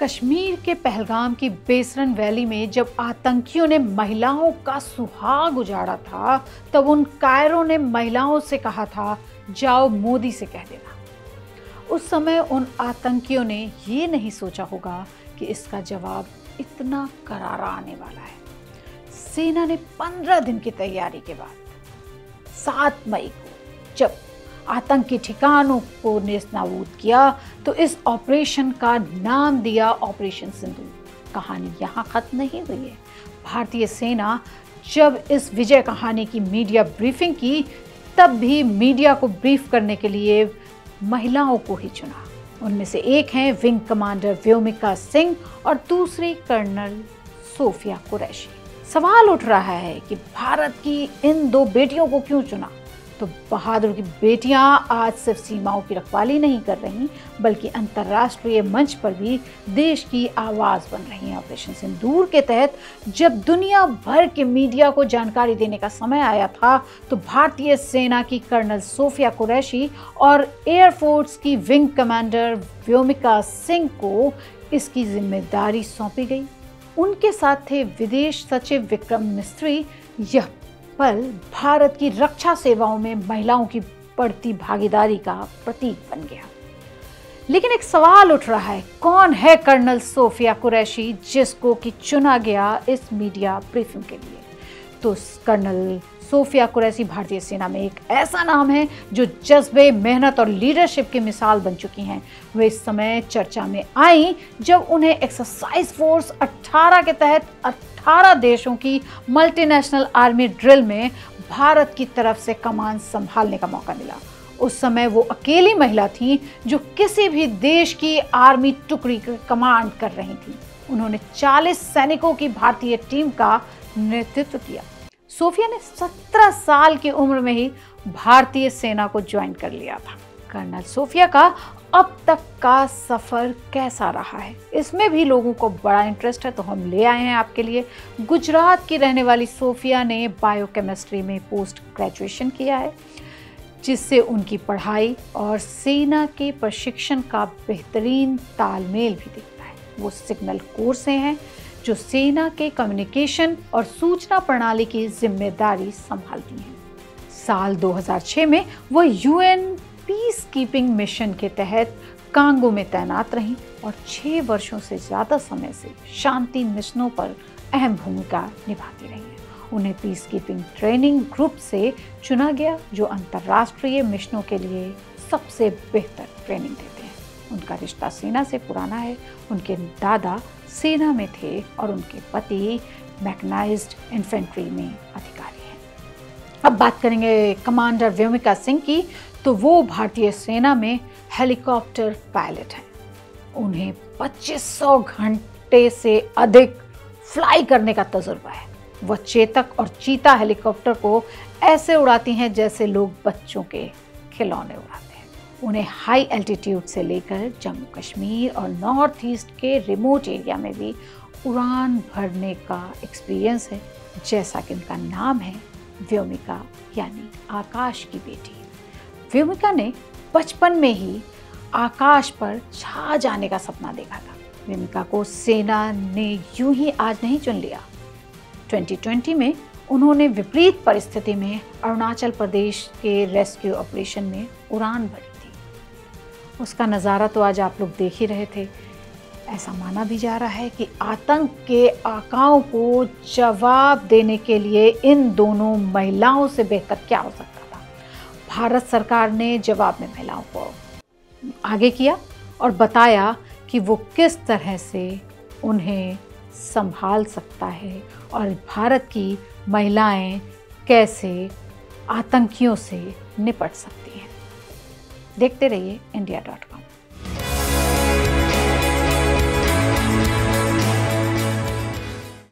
कश्मीर के पहलगाम की बेसरन वैली में जब आतंकियों ने महिलाओं का सुहाग उजाड़ा था, तब उन कायरों ने महिलाओं से कहा था, जाओ मोदी से कह देना। उस समय उन आतंकियों ने ये नहीं सोचा होगा कि इसका जवाब इतना करारा आने वाला है। सेना ने 15 दिन की तैयारी के बाद 7 मई को जब आतंकी ठिकानों को नेस्तनाबूद किया, तो इस ऑपरेशन का नाम दिया ऑपरेशन सिंदूर। कहानी यहाँ खत्म नहीं हुई है। भारतीय सेना जब इस विजय कहानी की मीडिया ब्रीफिंग की, तब भी मीडिया को ब्रीफ करने के लिए महिलाओं को ही चुना। उनमें से एक हैं विंग कमांडर व्योमिका सिंह और दूसरी कर्नल सोफिया कुरैशी। सवाल उठ रहा है कि भारत की इन 2 बेटियों को क्यों चुना? तो बहादुर की बेटियां आज सिर्फ सीमाओं की रखवाली नहीं कर रही, बल्कि अंतर्राष्ट्रीय मंच पर भी देश की आवाज बन रही हैं। ऑपरेशन सिंदूर के तहत जब दुनिया भर के मीडिया को जानकारी देने का समय आया था, तो भारतीय सेना की कर्नल सोफिया कुरैशी और एयरफोर्स की विंग कमांडर व्योमिका सिंह को इसकी जिम्मेदारी सौंपी गई। उनके साथ थे विदेश सचिव विक्रम मिस्त्री। यह पल भारत की रक्षा सेवाओं में महिलाओं की बढ़ती भागीदारी का प्रतीक बन गया। लेकिन एक सवाल उठ रहा है, कौन है कर्नल सोफिया कुरैशी जिसको कि चुना गया इस मीडिया ब्रीफिंग के लिए? तो कर्नल सोफिया कुरैशी भारतीय सेना में एक ऐसा नाम है जो जज्बे, मेहनत और लीडरशिप की मिसाल बन चुकी हैं। वे इस समय चर्चा में आई जब उन्हें एक्सरसाइज फोर्स 18 के तहत 18 देशों की मल्टीनेशनल आर्मी ड्रिल में भारत की तरफ से कमान संभालने का मौका मिला। उस समय वो अकेली महिला थी जो किसी भी देश की आर्मी टुकड़ी की कमांड कर रही थी। उन्होंने 40 सैनिकों की भारतीय टीम का नेतृत्व किया। सोफिया ने 17 साल की उम्र में ही भारतीय सेना को ज्वाइन कर लिया था। कर्नल सोफिया का अब तक का सफर कैसा रहा है, इसमें भी लोगों को बड़ा इंटरेस्ट है, तो हम ले आए हैं आपके लिए। गुजरात की रहने वाली सोफिया ने बायोकेमिस्ट्री में पोस्ट ग्रेजुएशन किया है, जिससे उनकी पढ़ाई और सेना के प्रशिक्षण का बेहतरीन तालमेल भी दिखता है। वो सिग्नल कोर से हैं जो सेना के कम्युनिकेशन और सूचना प्रणाली की जिम्मेदारी संभालती हैं। साल 2006 में वो यूएन पीस कीपिंग मिशन के तहत कांगो में तैनात रहीं और 6 वर्षों से ज़्यादा समय से शांति मिशनों पर अहम भूमिका निभाती रही हैं। उन्हें पीस कीपिंग ट्रेनिंग ग्रुप से चुना गया, जो अंतर्राष्ट्रीय मिशनों के लिए सबसे बेहतर ट्रेनिंग देते हैं। उनका रिश्ता सेना से पुराना है। उनके दादा सेना में थे और उनके पति मैकेनाइज्ड इन्फेंट्री में अधिकारी हैं। अब बात करेंगे कमांडर व्योमिका सिंह की, तो वो भारतीय सेना में हेलीकॉप्टर पायलट हैं। उन्हें 2500 घंटे से अधिक फ्लाई करने का तजुर्बा है। वह चेतक और चीता हेलीकॉप्टर को ऐसे उड़ाती हैं जैसे लोग बच्चों के खिलौने उड़ाते हैं। उन्हें हाई एल्टीट्यूड से लेकर जम्मू कश्मीर और नॉर्थ ईस्ट के रिमोट एरिया में भी उड़ान भरने का एक्सपीरियंस है। जैसा कि उनका नाम है व्योमिका, यानी आकाश की बेटी। व्योमिका ने बचपन में ही आकाश पर छा जाने का सपना देखा था। व्योमिका को सेना ने यूं ही आज नहीं चुन लिया। 2020 में उन्होंने विपरीत परिस्थिति में अरुणाचल प्रदेश के रेस्क्यू ऑपरेशन में उड़ान भरी थी। उसका नज़ारा तो आज आप लोग देख ही रहे थे। ऐसा माना भी जा रहा है कि आतंक के आकाओं को जवाब देने के लिए इन दोनों महिलाओं से बेहतर क्या हो सकता था। भारत सरकार ने जवाब में महिलाओं को आगे किया और बताया कि वो किस तरह से उन्हें संभाल सकता है और भारत की महिलाएं कैसे आतंकियों से निपट सकती हैं। देखते रहिए India.com।